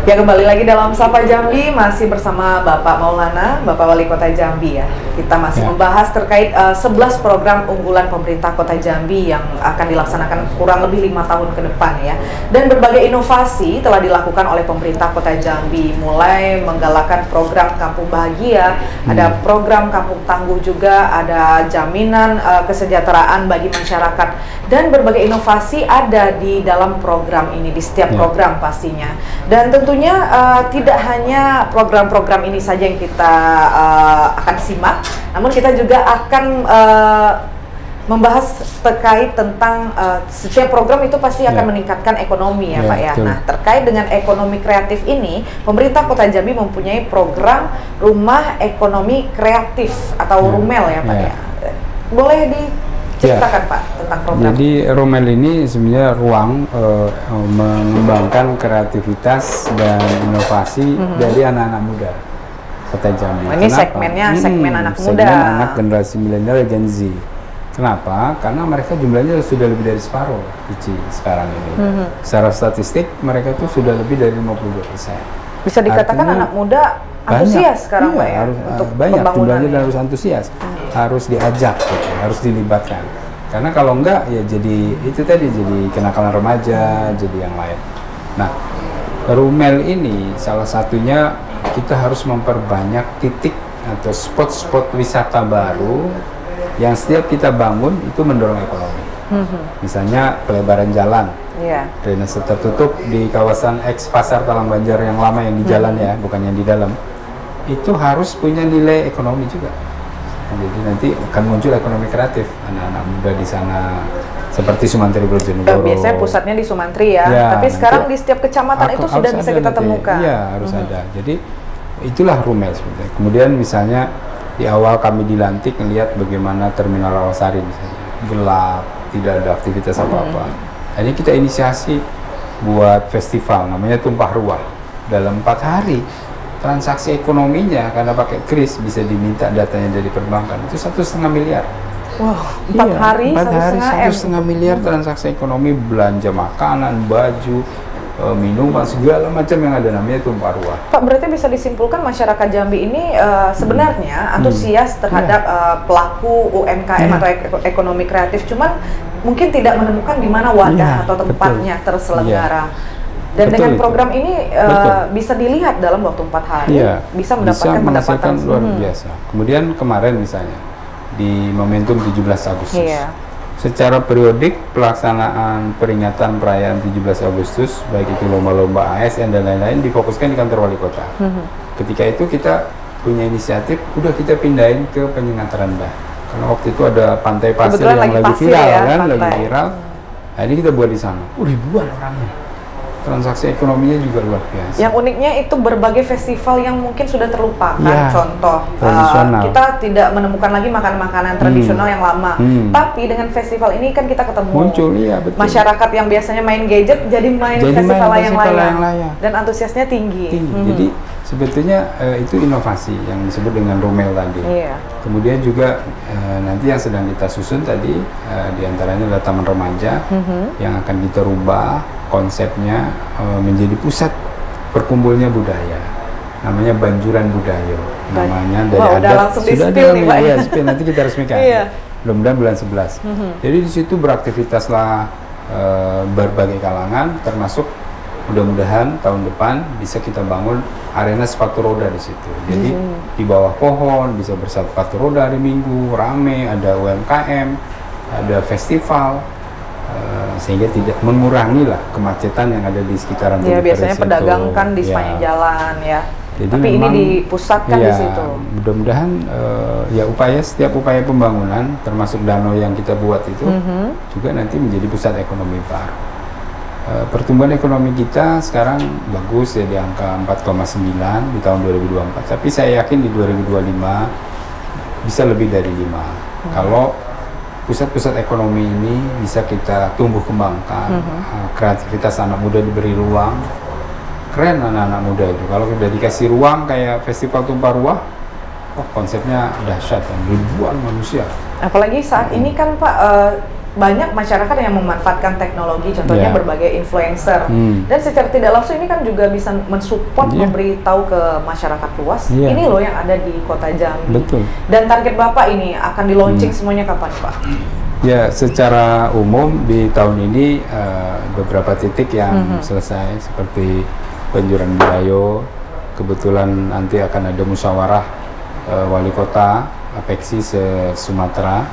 Ya, kembali lagi dalam Sapa Jambi, masih bersama Bapak Maulana, Bapak Wali Kota Jambi ya. Kita masih membahas terkait 11 program unggulan pemerintah Kota Jambi yang akan dilaksanakan kurang lebih 5 tahun ke depan ya. Dan berbagai inovasi telah dilakukan oleh pemerintah Kota Jambi, mulai menggalakkan program Kampung Bahagia, ada program Kampung Tangguh juga, ada jaminan kesejahteraan bagi masyarakat, dan berbagai inovasi ada di dalam program ini, di setiap program pastinya. Dan tentunya tidak hanya program-program ini saja yang kita akan simak, namun kita juga akan membahas terkait tentang setiap program itu pasti akan meningkatkan ekonomi ya Pak ya. Nah, terkait dengan ekonomi kreatif ini, pemerintah Kota Jambi mempunyai program Rumah Ekonomi Kreatif atau Rumel ya Pak ya. Boleh diceritakan Pak tentang program? Jadi Rumel ini sebenarnya ruang mengembangkan kreativitas dan inovasi dari anak-anak muda Kota Jambi. Ini segmennya segmen anak muda, segmen anak generasi milenial Gen Z. Kenapa? Karena mereka jumlahnya sudah lebih dari separuh sekarang ini. Secara statistik mereka itu sudah lebih dari 52%. Bisa dikatakan artinya, anak muda antusias sekarang Pak ya, untuk banyak jumlahnya dan ya. harus antusias, harus diajak, gitu, harus dilibatkan. Karena kalau enggak ya jadi itu tadi, jadi kenakalan remaja, jadi yang lain. Nah, Rumel ini salah satunya kita harus memperbanyak titik atau spot-spot wisata baru yang setiap kita bangun itu mendorong ekonomi. Misalnya pelebaran jalan, drainase tertutup di kawasan X Pasar Talang Banjar yang lama yang di jalan ya, bukan yang di dalam. Itu harus punya nilai ekonomi juga. Jadi nanti akan muncul ekonomi kreatif anak-anak muda di sana, seperti Sumantri Bojonegoro. Biasanya pusatnya di Sumantri ya, tapi sekarang di setiap kecamatan itu sudah bisa kita temukan. Iya, harus ada. Jadi itulah Rumel sebenarnya. Kemudian misalnya di awal kami dilantik melihat bagaimana Terminal Rawasari misalnya gelap, tidak ada aktivitas apa-apa. Akhirnya kita inisiasi buat festival namanya Tumpah Ruah. Dalam 4 hari transaksi ekonominya karena pakai kris bisa diminta datanya dari perbankan itu 1,5 miliar. Wow, 4 hari 1,5 miliar transaksi ekonomi, belanja makanan, baju, minuman, segala macam yang ada, namanya Tumpah Ruah. Pak, berarti bisa disimpulkan masyarakat Jambi ini sebenarnya antusias terhadap pelaku UMKM atau ekonomi kreatif, cuman mungkin tidak menemukan di mana wadah atau tempatnya terselenggara. Dan dengan program ini bisa dilihat dalam waktu 4 hari, bisa mendapatkan pendapatan luar biasa. Kemudian kemarin misalnya di momentum 17 Agustus. Secara periodik pelaksanaan peringatan perayaan 17 Agustus, baik itu lomba-lomba ASN dan lain-lain, difokuskan di kantor wali kota. Ketika itu kita punya inisiatif, udah kita pindahin ke Penyengat Rendah. Karena waktu itu ada pantai pasir yang lagi viral kan, lagi viral. Nah, ini kita buat di sana. Ribuan orangnya. Transaksi ekonominya juga luar biasa. Yang uniknya itu berbagai festival yang mungkin sudah terlupakan. Contoh, kita tidak menemukan lagi makanan-makanan tradisional yang lama. Tapi dengan festival ini kan kita ketemu betul. Masyarakat yang biasanya main gadget jadi main festival layang-layang. Dan antusiasnya tinggi. Jadi sebetulnya itu inovasi yang disebut dengan Rumel tadi. Kemudian juga nanti yang sedang kita susun tadi diantaranya adalah taman remaja yang akan kita rubah konsepnya menjadi pusat berkumpulnya budaya, namanya Banjuran Budaya, namanya dari adat langsung sudah ada nanti kita resmikan. Mudah-mudahan bulan 11. Jadi di situ beraktivitaslah berbagai kalangan, termasuk mudah-mudahan tahun depan bisa kita bangun arena sepatu roda di situ. Jadi di bawah pohon bisa bersepatu roda hari Minggu, rame, ada UMKM, ada festival. Sehingga tidak mengurangi lah kemacetan yang ada di sekitaran tempat biasanya pedagang kan di sepanjang jalan ya. Jadi tapi memang, ini dipusatkan di situ. Mudah-mudahan setiap upaya pembangunan termasuk danau yang kita buat itu juga nanti menjadi pusat ekonomi baru. Pertumbuhan ekonomi kita sekarang bagus ya, di angka 4,9 di tahun 2024. Tapi saya yakin di 2025 bisa lebih dari 5. Kalau pusat-pusat ekonomi ini bisa kita tumbuh kembangkan, kreativitas anak muda diberi ruang, keren anak-anak muda itu. Kalau sudah dikasih ruang kayak Festival Tumpah Ruah, konsepnya dahsyat, ribuan manusia. Apalagi saat ini kan Pak, banyak masyarakat yang memanfaatkan teknologi, contohnya berbagai influencer. Dan secara tidak langsung ini kan juga bisa mensupport, memberitahu ke masyarakat luas, ini loh yang ada di Kota Jambi. Betul. Dan target Bapak ini akan di launching semuanya kapan, Pak? Ya, secara umum di tahun ini beberapa titik yang selesai seperti Penjuran Belayo. Kebetulan nanti akan ada musyawarah wali kota Apexi se-Sumatera,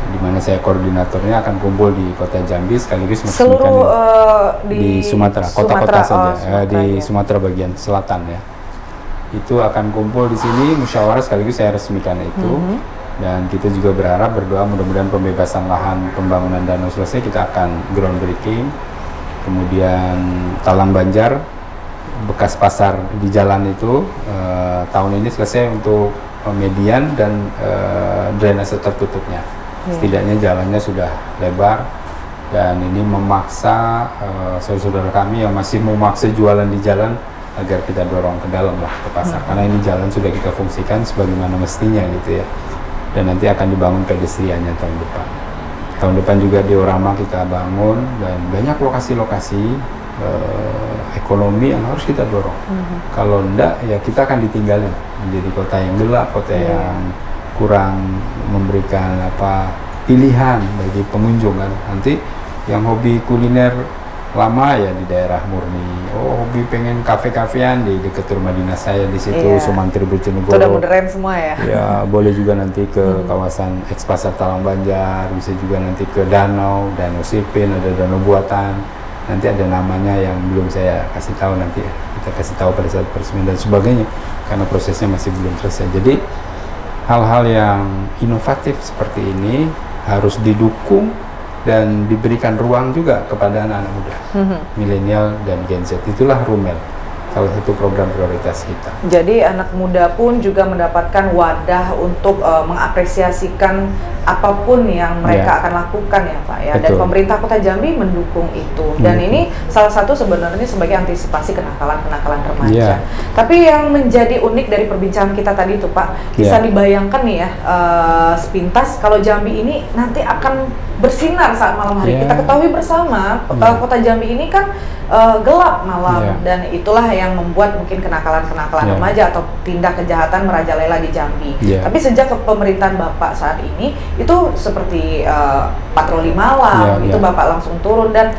di mana saya koordinatornya akan kumpul di Kota Jambi sekaligus seluruh di Sumatera, kota-kota saja, di Sumatera bagian selatan ya. Itu akan kumpul di sini musyawarah sekaligus saya resmikan itu. Dan kita juga berdoa mudah-mudahan pembebasan lahan pembangunan danau selesai, kita akan groundbreaking. Kemudian Talang Banjar, bekas pasar di jalan itu tahun ini selesai untuk median dan drainase tertutupnya. Setidaknya jalannya sudah lebar, dan ini memaksa saudara-saudara kami yang masih memaksa jualan di jalan agar kita dorong ke dalam lah ke pasar, karena ini jalan sudah kita fungsikan sebagaimana mestinya gitu ya. Dan nanti akan dibangun pedestriannya tahun depan. Tahun depan juga diorama kita bangun, dan banyak lokasi-lokasi ekonomi yang harus kita dorong. Kalau enggak, ya kita akan ditinggalin menjadi kota yang gelap, kota yang kurang memberikan pilihan bagi pengunjung kan. Nanti yang hobi kuliner lama ya di daerah murni, hobi pengen kafe-kafean di dekat rumah dinas saya di situ, Sumantri Bojonegoro. Sudah modern semua ya. Ya, boleh juga nanti ke kawasan eks pasar Talang Banjar, bisa juga nanti ke danau Sipin, ada danau buatan. Nanti ada namanya yang belum saya kasih tahu, nanti kita kasih tahu pada saat peresmian dan sebagainya, karena prosesnya masih belum selesai. Jadi hal-hal yang inovatif seperti ini harus didukung dan diberikan ruang juga kepada anak-anak muda, milenial dan Gen Z. Itulah Rumel, salah satu program prioritas kita. Jadi anak muda pun juga mendapatkan wadah untuk mengapresiasikan apapun yang mereka akan lakukan ya Pak ya. Dan pemerintah Kota Jambi mendukung itu. Dan ini salah satu sebenarnya sebagai antisipasi kenakalan-kenakalan remaja. Tapi yang menjadi unik dari perbincangan kita tadi itu Pak, bisa dibayangkan nih ya, sepintas kalau Jambi ini nanti akan bersinar saat malam hari. Kita ketahui bersama Kota Jambi ini kan gelap malam, dan itulah yang membuat mungkin kenakalan-kenakalan remaja atau tindak kejahatan merajalela di Jambi. Tapi sejak pemerintahan Bapak saat ini, itu seperti patroli malam, itu Bapak langsung turun, dan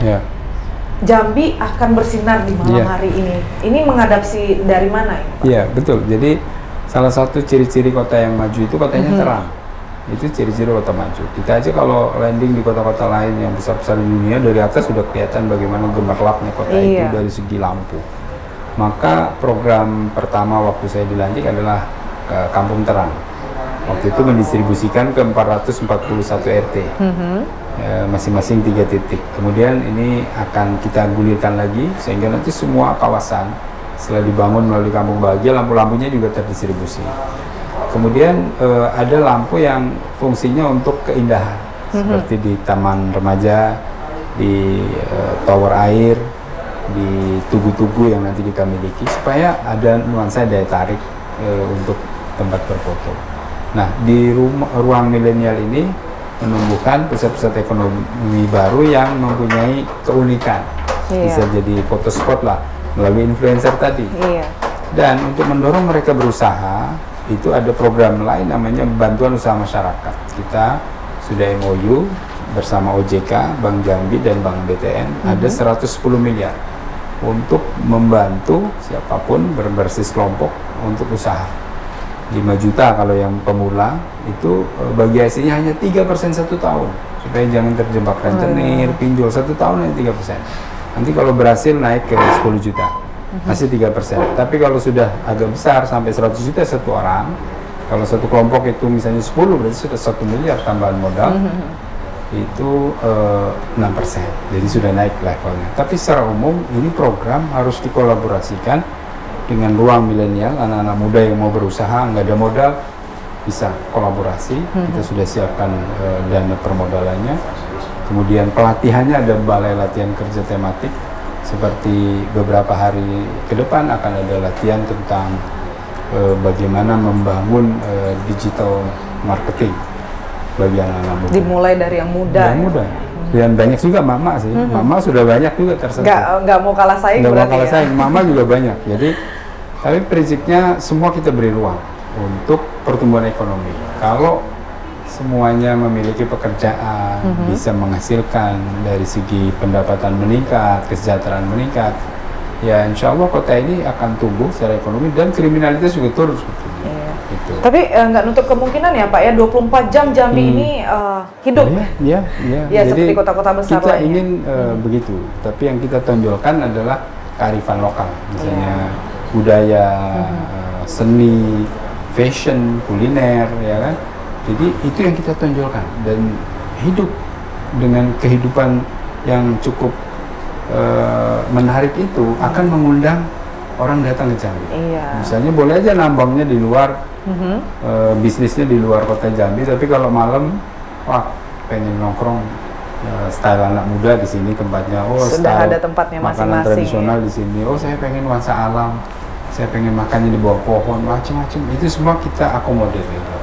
Jambi akan bersinar di malam hari ini. Ini mengadapsi dari mana ini, Pak? Iya, betul. Jadi salah satu ciri-ciri kota yang maju itu kotanya terang. Itu ciri-ciri kota maju. Kita aja kalau landing di kota-kota lain yang besar-besar di dunia, dari atas sudah kelihatan bagaimana gemerlapnya kota itu dari segi lampu. Maka program pertama waktu saya dilantik adalah Kampung Terang. Waktu itu mendistribusikan ke 441 RT, masing-masing 3 titik. Kemudian ini akan kita gulirkan lagi sehingga nanti semua kawasan setelah dibangun melalui Kampung Bahagia, lampu-lampunya juga terdistribusi. Kemudian ada lampu yang fungsinya untuk keindahan, seperti di taman remaja, di tower air, di tugu-tugu yang nanti kita miliki, supaya ada nuansa daya tarik untuk tempat berfoto. Nah, di ruang milenial ini menumbuhkan pusat-pusat ekonomi baru yang mempunyai keunikan. Bisa jadi foto spot lah melalui influencer tadi. Dan untuk mendorong mereka berusaha, itu ada program lain namanya Bantuan Usaha Masyarakat. Kita sudah MOU bersama OJK, Bank Jambi dan Bank BTN, ada 110 miliar untuk membantu siapapun berbasis kelompok untuk usaha. 5 juta kalau yang pemula, itu bagi hasilnya hanya 3% 1 tahun, supaya jangan terjebak rentenir, pinjol 1 tahun hanya 3%. Nanti kalau berhasil naik ke 10 juta, masih 3%. Tapi kalau sudah agak besar sampai 100 juta satu orang, kalau satu kelompok itu misalnya 10, berarti sudah 1 miliar tambahan modal, itu 6%. Jadi sudah naik levelnya. Tapi secara umum ini program harus dikolaborasikan dengan ruang milenial, anak-anak muda yang mau berusaha, nggak ada modal, bisa kolaborasi. Kita sudah siapkan dana permodalannya. Kemudian pelatihannya ada balai latihan kerja tematik, seperti beberapa hari ke depan akan ada latihan tentang bagaimana membangun digital marketing. bagi anak-anak muda. Dimulai dari yang muda. Yang muda. Dan banyak juga mama sih. Mama sudah banyak juga tersentuh. Nggak mau kalah saing Nggak mau berarti kalah ya? saing. Mama juga banyak. Jadi, tapi prinsipnya semua kita beri ruang untuk pertumbuhan ekonomi. Kalau semuanya memiliki pekerjaan, bisa menghasilkan dari segi pendapatan meningkat, kesejahteraan meningkat, ya insya Allah kota ini akan tumbuh secara ekonomi dan kriminalitas juga turun sebetulnya. Gitu. Tapi nggak nutup kemungkinan ya Pak ya, 24 jam Jambi ini hidup. Ya, Ya, seperti kota-kota besar kita lainnya. ingin begitu, tapi yang kita tonjolkan adalah kearifan lokal, misalnya budaya, seni, fashion, kuliner, ya kan. Jadi itu yang kita tonjolkan dan hidup dengan kehidupan yang cukup menarik itu akan mengundang orang datang ke Jambi. Misalnya boleh aja nambangnya di luar, bisnisnya di luar kota Jambi, tapi kalau malam, wah pengen nongkrong style anak muda di sini tempatnya. Oh, sudah ada tempatnya makanan masing-masing. tradisional di sini. Oh, saya pengen nuansa alam, saya pengen makannya di bawah pohon, macam-macam. Itu semua kita akomodir gitu,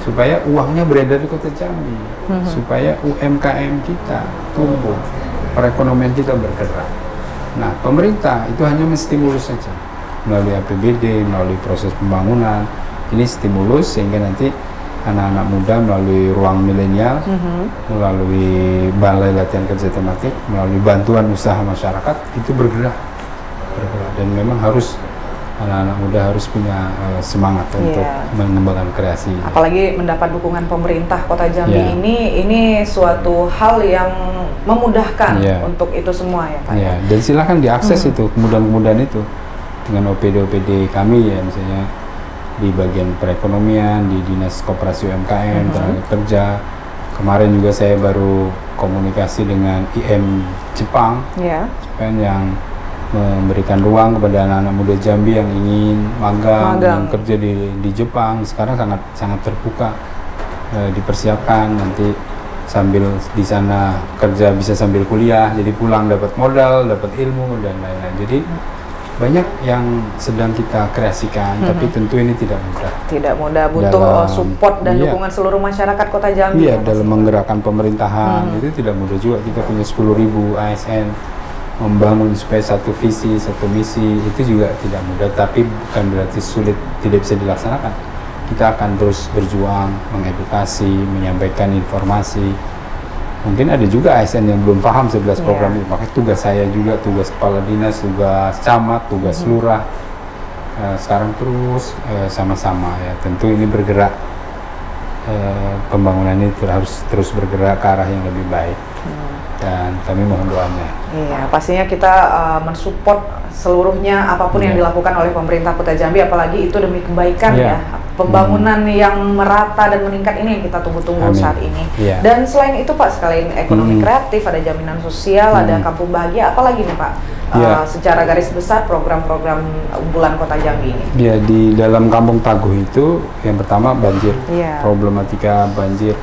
supaya uangnya beredar di kota Jambi, supaya UMKM kita tumbuh, perekonomian kita bergerak. Nah, pemerintah itu hanya menstimulus saja melalui APBD, melalui proses pembangunan. Ini stimulus sehingga nanti anak-anak muda melalui ruang milenial, melalui balai latihan kerja tematik, melalui bantuan usaha masyarakat itu bergerak. Dan memang harus anak-anak muda harus punya semangat untuk mengembangkan kreasi. Apalagi mendapat dukungan pemerintah Kota Jambi ini suatu hal yang memudahkan untuk itu semua ya Pak. Dan silakan diakses itu kemudahan-kemudahan itu dengan OPD kami ya, misalnya di bagian perekonomian, di Dinas Koperasi UMKM, tenaga kerja. Kemarin juga saya baru komunikasi dengan IM Jepang, yang memberikan ruang kepada anak-anak muda Jambi yang ingin magang. Yang kerja di Jepang. Sekarang sangat terbuka, dipersiapkan nanti sambil di sana kerja bisa sambil kuliah, jadi pulang dapat modal, dapat ilmu dan lain-lain. Jadi banyak yang sedang kita kreasikan, tapi tentu ini tidak mudah. Tidak mudah, butuh support dan dukungan seluruh masyarakat Kota Jambi. Iya, dalam menggerakkan pemerintahan itu tidak mudah juga. Kita punya 10.000 ASN, membangun supaya satu visi, satu misi itu juga tidak mudah. Tapi bukan berarti sulit, tidak bisa dilaksanakan. Kita akan terus berjuang, mengedukasi, menyampaikan informasi. Mungkin ada juga ASN yang belum paham 11 program itu, makanya tugas saya juga, tugas kepala dinas, tugas camat, tugas lurah, sekarang terus sama-sama ya, tentu ini bergerak, pembangunan ini harus terus bergerak ke arah yang lebih baik, dan kami mohon doanya. Iya, pastinya kita mensupport seluruhnya apapun yang dilakukan oleh pemerintah Kota Jambi, apalagi itu demi kebaikan ya. Pembangunan yang merata dan meningkat ini yang kita tunggu-tunggu saat ini. Dan selain itu Pak, selain ekonomi kreatif, ada jaminan sosial, ada kampung bahagia, apalagi nih Pak? Secara garis besar program-program unggulan Kota Jambi ini. Ya, di dalam Kampung Tangguh itu yang pertama banjir. Problematika banjir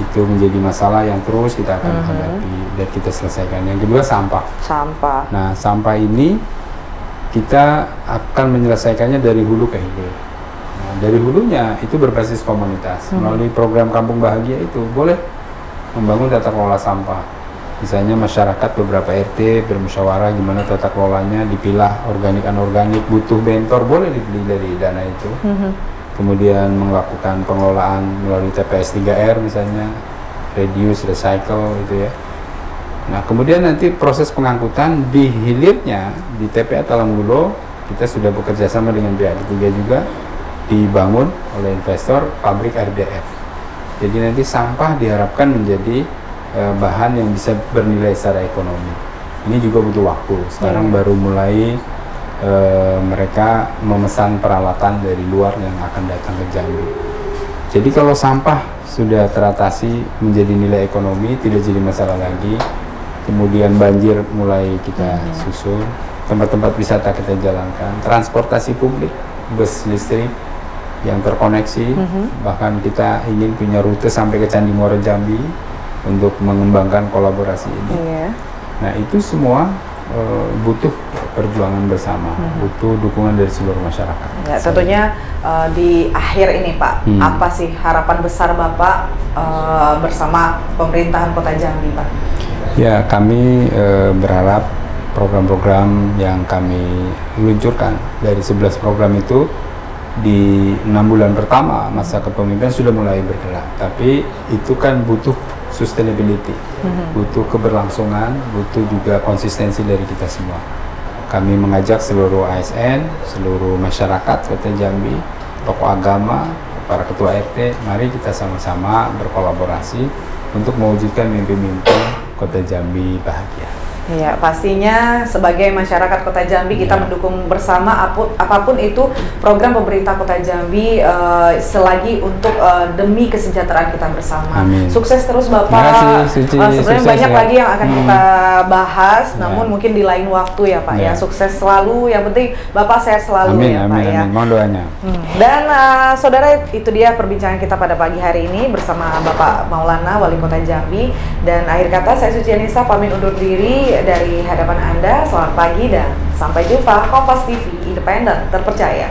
itu menjadi masalah yang terus kita akan hadapi dan kita selesaikan. Yang kedua sampah. Nah, sampah ini kita akan menyelesaikannya dari hulu ke hilir. Nah, dari hulunya itu berbasis komunitas. Melalui program Kampung Bahagia itu boleh membangun tata kelola sampah. Misalnya masyarakat beberapa RT bermusyawarah gimana tata kelolanya, dipilah organik anorganik, butuh bentor boleh dibeli dari dana itu. Kemudian melakukan pengelolaan melalui TPS 3R misalnya, reduce, recycle gitu ya. Nah, kemudian nanti proses pengangkutan di hilirnya di TPA Talangulo kita sudah bekerja sama dengan pihak ketiga juga, dibangun oleh investor pabrik RDF. Jadi nanti sampah diharapkan menjadi bahan yang bisa bernilai secara ekonomi. Ini juga butuh waktu. Sekarang baru mulai mereka memesan peralatan dari luar yang akan datang ke Jambi. Jadi kalau sampah sudah teratasi menjadi nilai ekonomi, tidak jadi masalah lagi. Kemudian banjir mulai kita susun, tempat-tempat wisata kita jalankan, transportasi publik, bus listrik yang terkoneksi, bahkan kita ingin punya rute sampai ke Candi Muara Jambi untuk mengembangkan kolaborasi ini. Nah, itu semua butuh perjuangan bersama, butuh dukungan dari seluruh masyarakat. Ya, tentunya di akhir ini Pak, apa sih harapan besar Bapak bersama pemerintahan Kota Jambi, Pak? Ya, kami berharap program-program yang kami luncurkan dari 11 program itu di 6 bulan pertama masa kepemimpinan sudah mulai bergerak, tapi itu kan butuh sustainability, butuh keberlangsungan, butuh juga konsistensi dari kita semua. Kami mengajak seluruh ASN, seluruh masyarakat Kota Jambi, tokoh agama, para ketua RT, mari kita sama-sama berkolaborasi untuk mewujudkan mimpi-mimpi Kota Jambi bahagia. Ya, pastinya sebagai masyarakat Kota Jambi kita mendukung bersama apapun itu program pemerintah Kota Jambi selagi untuk demi kesejahteraan kita bersama. Amin. Sukses terus Bapak. Terima kasih, Suci. Sebenarnya banyak lagi yang akan kita bahas, Ya. namun mungkin di lain waktu ya Pak. Ya, Ya. sukses selalu. Yang penting Bapak sehat selalu Amin, ya Pak amin, ya. amin. Mohon doanya. Dan saudara, itu dia perbincangan kita pada pagi hari ini bersama Bapak Maulana, Wali Kota Jambi. Dan akhir kata saya Suci Anissa pamit undur diri dari hadapan Anda. Selamat pagi dan sampai jumpa. Kompas TV, independen, terpercaya.